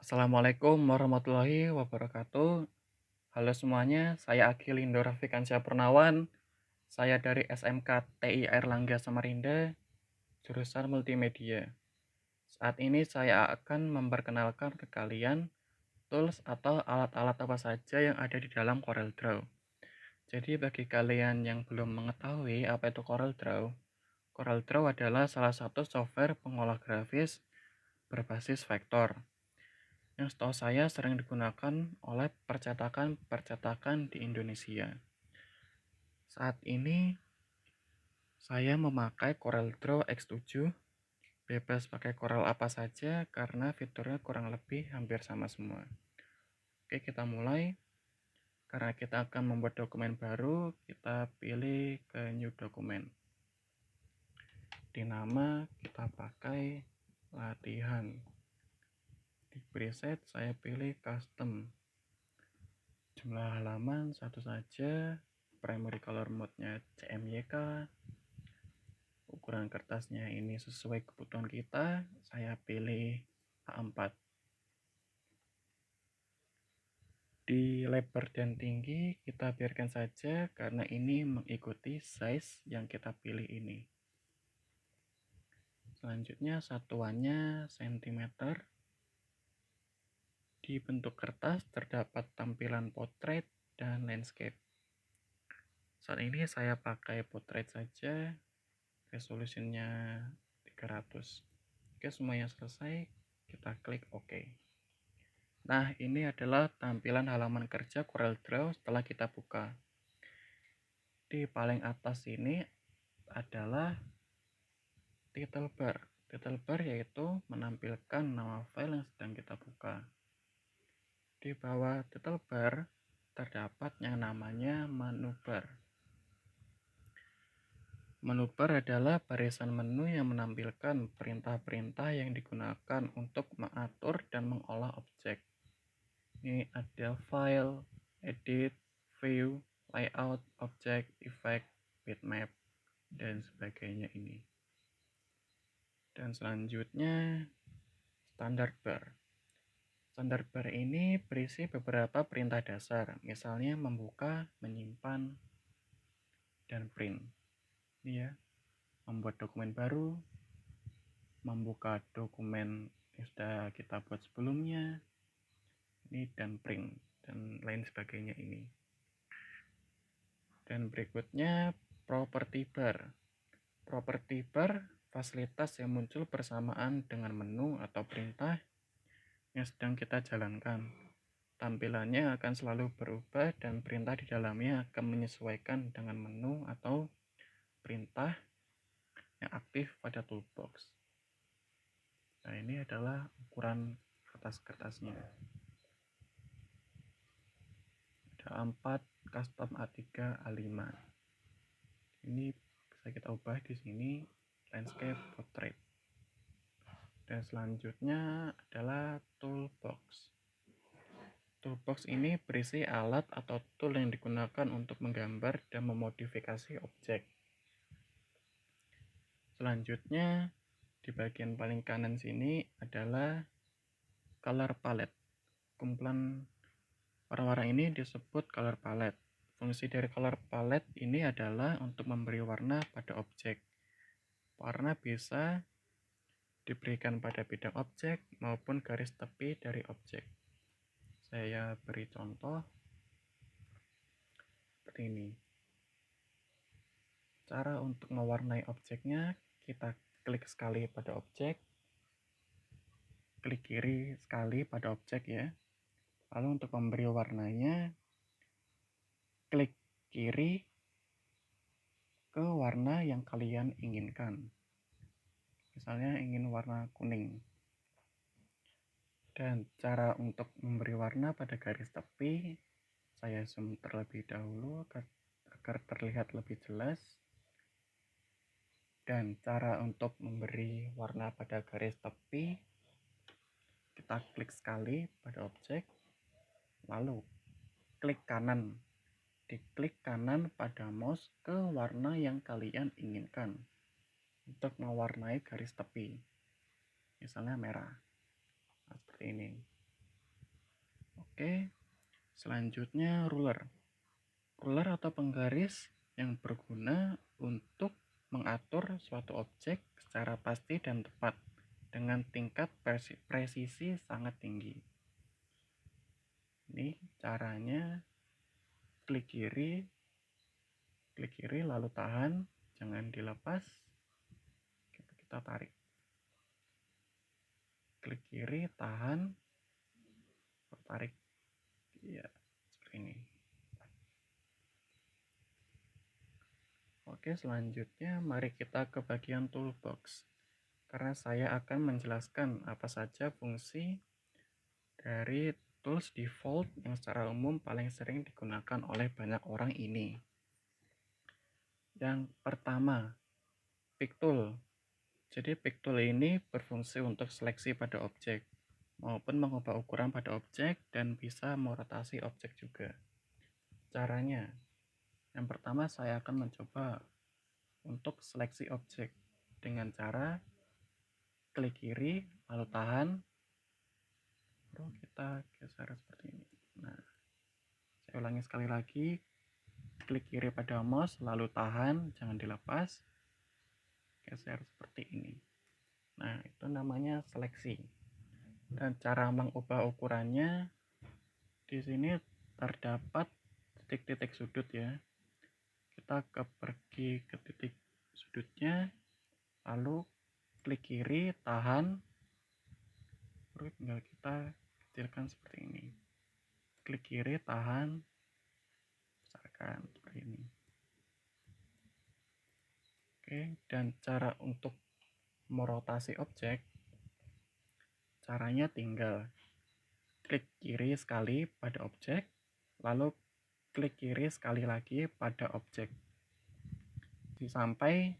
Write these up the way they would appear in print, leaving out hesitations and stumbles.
Assalamualaikum warahmatullahi wabarakatuh. Halo semuanya, saya Akilindo Rafikansyah Purnawan. Saya dari SMK TI Airlangga Samarinda, jurusan Multimedia. Saat ini saya akan memperkenalkan ke kalian tools atau alat-alat apa saja yang ada di dalam CorelDRAW. Jadi bagi kalian yang belum mengetahui apa itu CorelDRAW, CorelDRAW adalah salah satu software pengolah grafis berbasis vektor yang setahu saya sering digunakan oleh percetakan-percetakan di Indonesia. Saat ini saya memakai CorelDRAW X7, bebas pakai Corel apa saja karena fiturnya kurang lebih hampir sama semua. Oke, kita mulai. Karena kita akan membuat dokumen baru, kita pilih ke New Document. Di nama kita pakai latihan. Di preset saya pilih custom. Jumlah halaman satu saja, primary color mode-nya CMYK, ukuran kertasnya ini sesuai kebutuhan kita, saya pilih A4. Di lebar dan tinggi kita biarkan saja karena ini mengikuti size yang kita pilih ini. Selanjutnya satuannya cm. Di bentuk kertas terdapat tampilan portrait dan landscape. Saat ini saya pakai portrait saja, resolusinya 300. Oke, semuanya selesai, kita klik OK. Nah, ini adalah tampilan halaman kerja CorelDRAW setelah kita buka. Di paling atas ini adalah title bar. Title bar yaitu menampilkan nama file yang sedang kita buka. Di bawah title bar terdapat yang namanya menu bar. Menu bar adalah barisan menu yang menampilkan perintah-perintah yang digunakan untuk mengatur dan mengolah objek. Ini ada file, edit, view, layout, object, effect, bitmap, dan sebagainya ini. Dan selanjutnya standard bar. Standard bar ini berisi beberapa perintah dasar, misalnya membuka, menyimpan, dan print. Ini ya, membuat dokumen baru, membuka dokumen yang sudah kita buat sebelumnya, ini dan print, dan lain sebagainya ini. Dan berikutnya property bar. Property bar fasilitas yang muncul bersamaan dengan menu atau perintah yang sedang kita jalankan. Tampilannya akan selalu berubah dan perintah di dalamnya akan menyesuaikan dengan menu atau perintah yang aktif pada toolbox. Nah, ini adalah ukuran kertas-kertasnya. Ada A4, custom A3, A5. Ini bisa kita ubah di sini landscape portrait. Dan selanjutnya adalah toolbox. Toolbox ini berisi alat atau tool yang digunakan untuk menggambar dan memodifikasi objek. Selanjutnya di bagian paling kanan sini adalah color palette. Kumpulan warna-warna ini disebut color palette. Fungsi dari color palette ini adalah untuk memberi warna pada objek. Warna bisa diberikan pada bidang objek maupun garis tepi dari objek. Saya beri contoh seperti ini. Cara untuk mewarnai objeknya, kita klik sekali pada objek, klik kiri sekali pada objek ya. Lalu untuk memberi warnanya, klik kiri ke warna yang kalian inginkan. Misalnya ingin warna kuning. Dan cara untuk memberi warna pada garis tepi, saya zoom terlebih dahulu agar terlihat lebih jelas. Dan cara untuk memberi warna pada garis tepi, kita klik sekali pada objek, lalu klik kanan. Diklik kanan pada mouse ke warna yang kalian inginkan untuk mewarnai garis tepi. Misalnya merah. Nah, seperti ini. Oke, selanjutnya ruler. Ruler atau penggaris yang berguna untuk mengatur suatu objek secara pasti dan tepat dengan tingkat presisi sangat tinggi. Ini caranya, klik kiri lalu tahan, jangan dilepas, kita tarik. Klik kiri, tahan, tarik. Ya, seperti ini. Oke, selanjutnya mari kita ke bagian toolbox. Karena saya akan menjelaskan apa saja fungsi dari tools default yang secara umum paling sering digunakan oleh banyak orang ini. Yang pertama, pick tool. Jadi pick tool ini berfungsi untuk seleksi pada objek maupun mengubah ukuran pada objek dan bisa merotasi objek juga. Caranya, yang pertama saya akan mencoba untuk seleksi objek dengan cara klik kiri lalu tahan, lalu kita geser seperti ini. Nah, saya ulangi sekali lagi, klik kiri pada mouse lalu tahan, jangan dilepas, geser seperti ini. Nah, itu namanya seleksi. Dan cara mengubah ukurannya di sini terdapat titik-titik sudut ya. Kita pergi ke titik sudutnya, lalu klik kiri, tahan, lalu tinggal kita kecilkan seperti ini. Klik kiri, tahan, besarkan seperti ini. Oke, dan cara untuk merotasi objek, caranya tinggal klik kiri sekali pada objek, lalu klik kiri sekali lagi pada objek sampai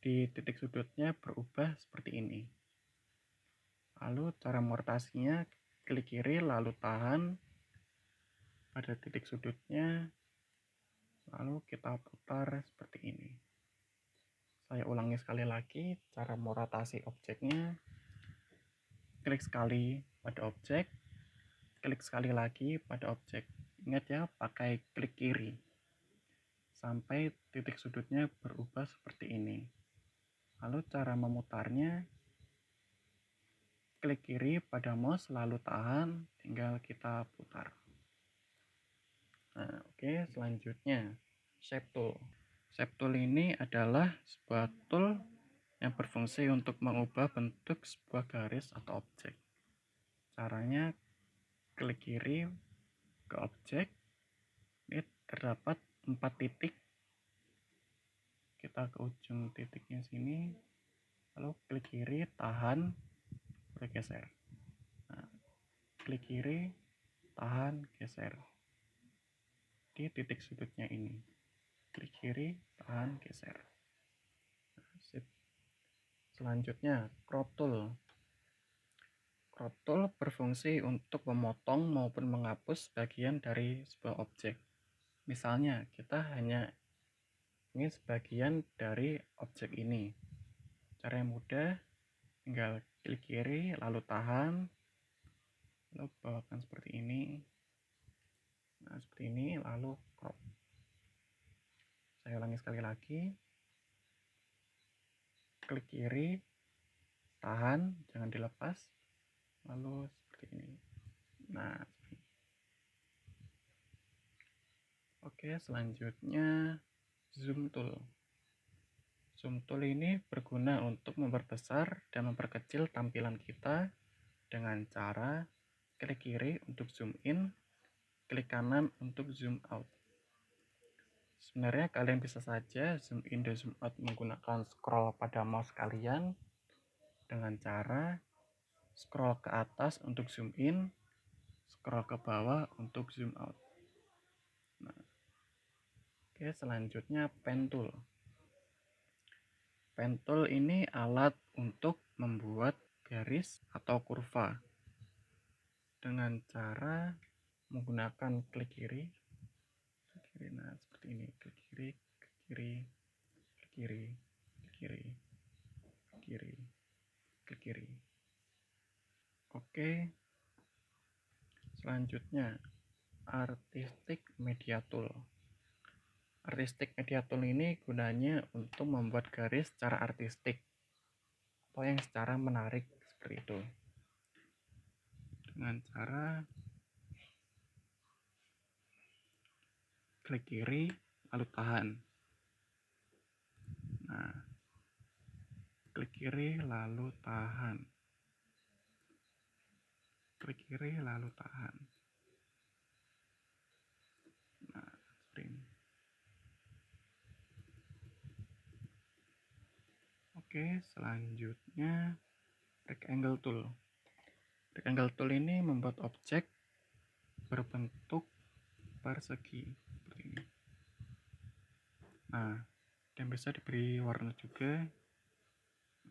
di titik sudutnya berubah seperti ini. Lalu cara merotasinya, klik kiri lalu tahan pada titik sudutnya, lalu kita putar seperti ini. Saya ulangi sekali lagi, cara merotasi objeknya, klik sekali pada objek, klik sekali lagi pada objek. Ingat ya, pakai klik kiri sampai titik sudutnya berubah seperti ini. Lalu cara memutarnya, klik kiri pada mouse lalu tahan, tinggal kita putar. Nah, oke, selanjutnya shape tool. Shape tool ini adalah sebuah tool yang berfungsi untuk mengubah bentuk sebuah garis atau objek. Caranya klik kiri ke objek, ini terdapat 4 titik, kita ke ujung titiknya sini, lalu klik kiri, tahan, bergeser. Nah, klik kiri, tahan, geser di titik sudutnya ini. Klik kiri, tahan, geser. Sip. Selanjutnya, crop tool. Crop tool berfungsi untuk memotong maupun menghapus bagian dari sebuah objek. Misalnya, kita hanya ingin sebagian dari objek ini. Cara yang mudah, tinggal klik kiri, lalu tahan, lalu bawakan seperti ini. Nah, seperti ini, lalu crop. Saya ulangi sekali lagi. Klik kiri, tahan, jangan dilepas, lalu seperti ini. Nah, oke, selanjutnya zoom tool. Zoom tool ini berguna untuk memperbesar dan memperkecil tampilan kita dengan cara klik kiri untuk zoom in, klik kanan untuk zoom out. Sebenarnya kalian bisa saja zoom in dan zoom out menggunakan scroll pada mouse kalian dengan cara scroll ke atas untuk zoom in, scroll ke bawah untuk zoom out. Nah, oke, selanjutnya pen tool. Pen tool ini alat untuk membuat garis atau kurva dengan cara menggunakan klik kiri. Nah, seperti ini, klik kiri, klik kiri, klik kiri, klik kiri, klik kiri, klik kiri. Oke, Selanjutnya, Artistic Media Tool. Artistic Media Tool ini gunanya untuk membuat garis secara artistik atau yang secara menarik seperti itu. Dengan cara klik kiri lalu tahan. Nah, klik kiri lalu tahan. Klik kiri lalu tahan. Nah, seperti ini. Oke, selanjutnya rectangle tool. Rectangle tool ini membuat objek berbentuk persegi seperti ini. Nah, dan bisa diberi warna juga.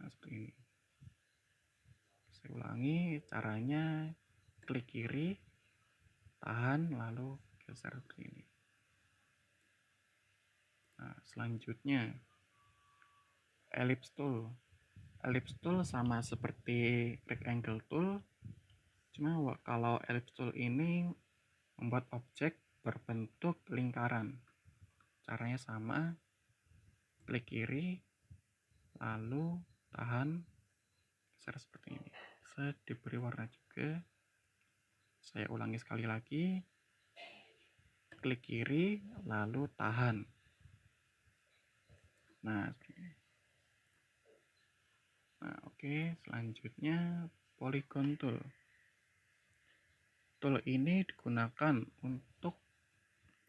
Nah, seperti ini. Saya ulangi caranya, klik kiri, tahan, lalu geser seperti ini. Nah, selanjutnya ellipse tool. Ellipse tool sama seperti rectangle tool, cuma kalau ellipse tool ini membuat objek berbentuk lingkaran. Caranya sama, klik kiri, lalu tahan, geser seperti ini. Bisa diberi warna juga. Saya ulangi sekali lagi, klik kiri, lalu tahan. Nah, oke, selanjutnya polygon tool. Tool ini digunakan untuk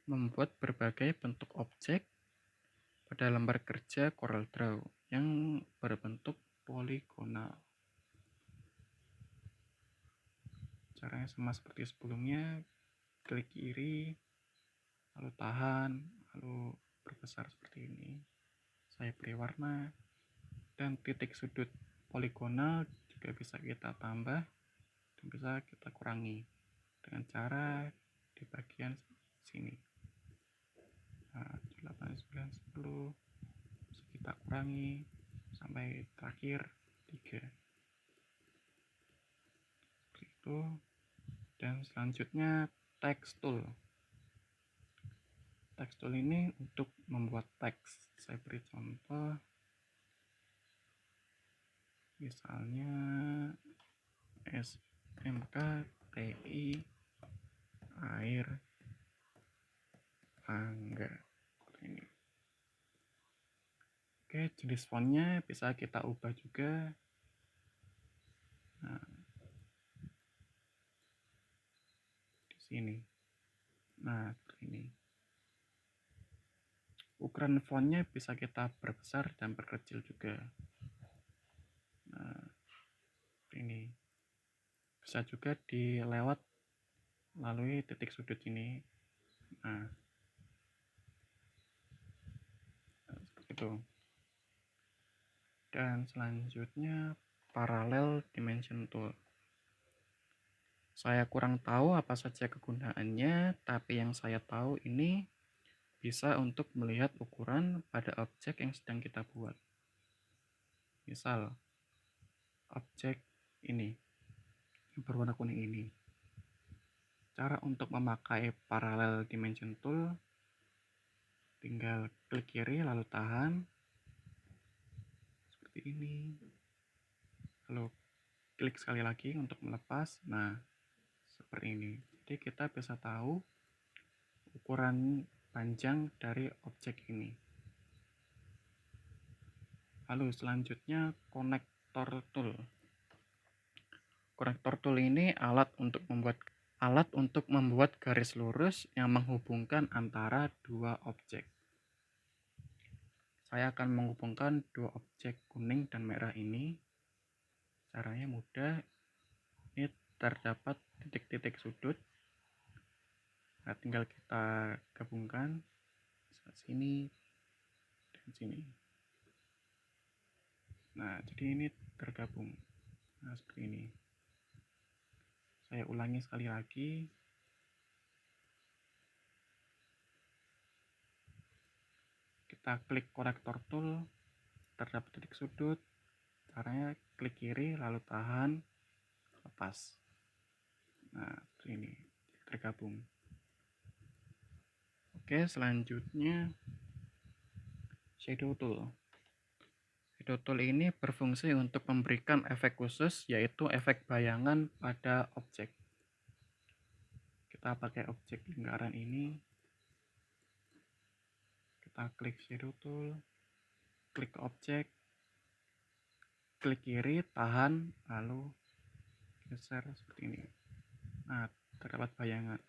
membuat berbagai bentuk objek pada lembar kerja CorelDRAW yang berbentuk poligonal. Caranya sama seperti sebelumnya, klik kiri, lalu tahan, lalu berbesar seperti ini. Saya beri warna, dan titik sudut poligonal juga bisa kita tambah dan bisa kita kurangi dengan cara di bagian sini. Nah, 8, 9, 10 bisa kita kurangi sampai terakhir 3 seperti itu. Dan selanjutnya text tool. Text tool ini untuk membuat teks. Saya beri contoh, misalnya SMK TI Air Langga ini. Oke, jenis fontnya bisa kita ubah juga. Nah, di sini. Nah, seperti ini. Ukuran fontnya bisa kita perbesar dan perkecil juga. Nah, ini bisa juga dilewat melalui titik sudut ini. Nah, seperti itu. Dan selanjutnya parallel dimension tool. Saya kurang tahu apa saja kegunaannya, tapi yang saya tahu ini bisa untuk melihat ukuran pada objek yang sedang kita buat. Misal, objek ini, yang berwarna kuning ini. Cara untuk memakai parallel dimension tool, tinggal klik kiri lalu tahan, seperti ini. Lalu klik sekali lagi untuk melepas. Nah, seperti ini. Jadi kita bisa tahu ukuran panjang dari objek ini. Lalu selanjutnya konektor tool. Konektor tool ini alat untuk membuat garis lurus yang menghubungkan antara dua objek. Saya akan menghubungkan dua objek kuning dan merah ini. Caranya mudah. Ini terdapat titik-titik sudut. Nah, tinggal kita gabungkan sini dan sini. Nah, jadi ini tergabung. Nah, seperti ini. Saya ulangi sekali lagi. Kita klik konektor tool, terdapat titik sudut. Caranya klik kiri lalu tahan, lepas. Nah, seperti ini. tergabung. Oke, selanjutnya shadow tool. Shadow tool ini berfungsi untuk memberikan efek khusus, yaitu efek bayangan pada objek. Kita pakai objek lingkaran ini, kita klik shadow tool, klik objek, klik kiri, tahan, lalu geser seperti ini. Nah, terdapat bayangan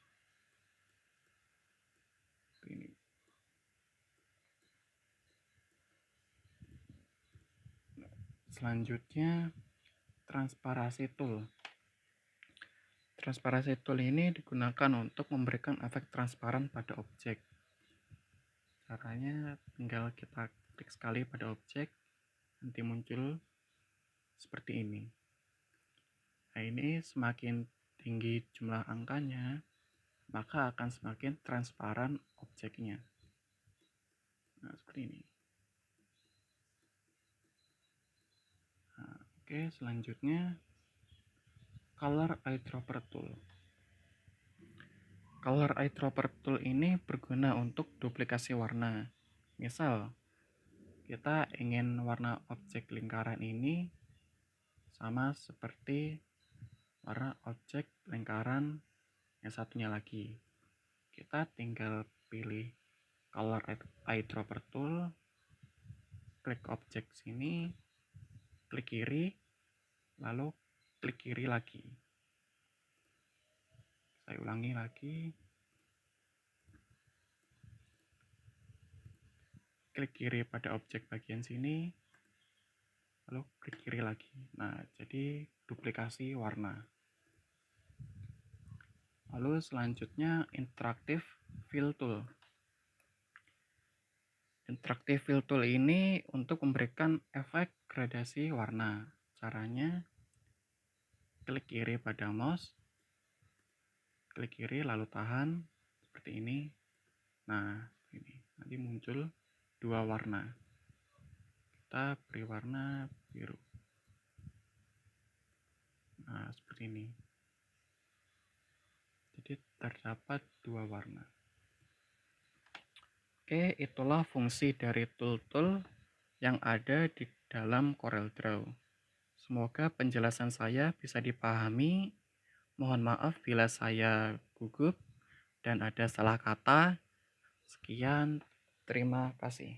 seperti ini. Selanjutnya transparansi tool. Transparansi tool ini digunakan untuk memberikan efek transparan pada objek. Caranya tinggal kita klik sekali pada objek, nanti muncul seperti ini. Nah, ini semakin tinggi jumlah angkanya, maka akan semakin transparan objeknya. Nah, seperti ini. Nah, oke, selanjutnya color eyedropper tool. Color eyedropper tool ini berguna untuk duplikasi warna. Misal, kita ingin warna objek lingkaran ini sama seperti warna objek lingkaran yang satunya lagi. Kita tinggal pilih color eyedropper tool, klik objek sini, klik kiri, lalu klik kiri lagi. Saya ulangi lagi, klik kiri pada objek bagian sini, lalu klik kiri lagi. Nah, jadi duplikasi warna. Lalu selanjutnya interactive fill tool. Interactive fill tool ini untuk memberikan efek gradasi warna. Caranya klik kiri pada mouse, klik kiri lalu tahan seperti ini. Nah, ini nanti muncul dua warna. Kita beri warna biru. Nah, seperti ini. Jadi terdapat dua warna. Oke, itulah fungsi dari tool-tool yang ada di dalam CorelDRAW. Semoga penjelasan saya bisa dipahami. Mohon maaf bila saya gugup dan ada salah kata. Sekian, terima kasih.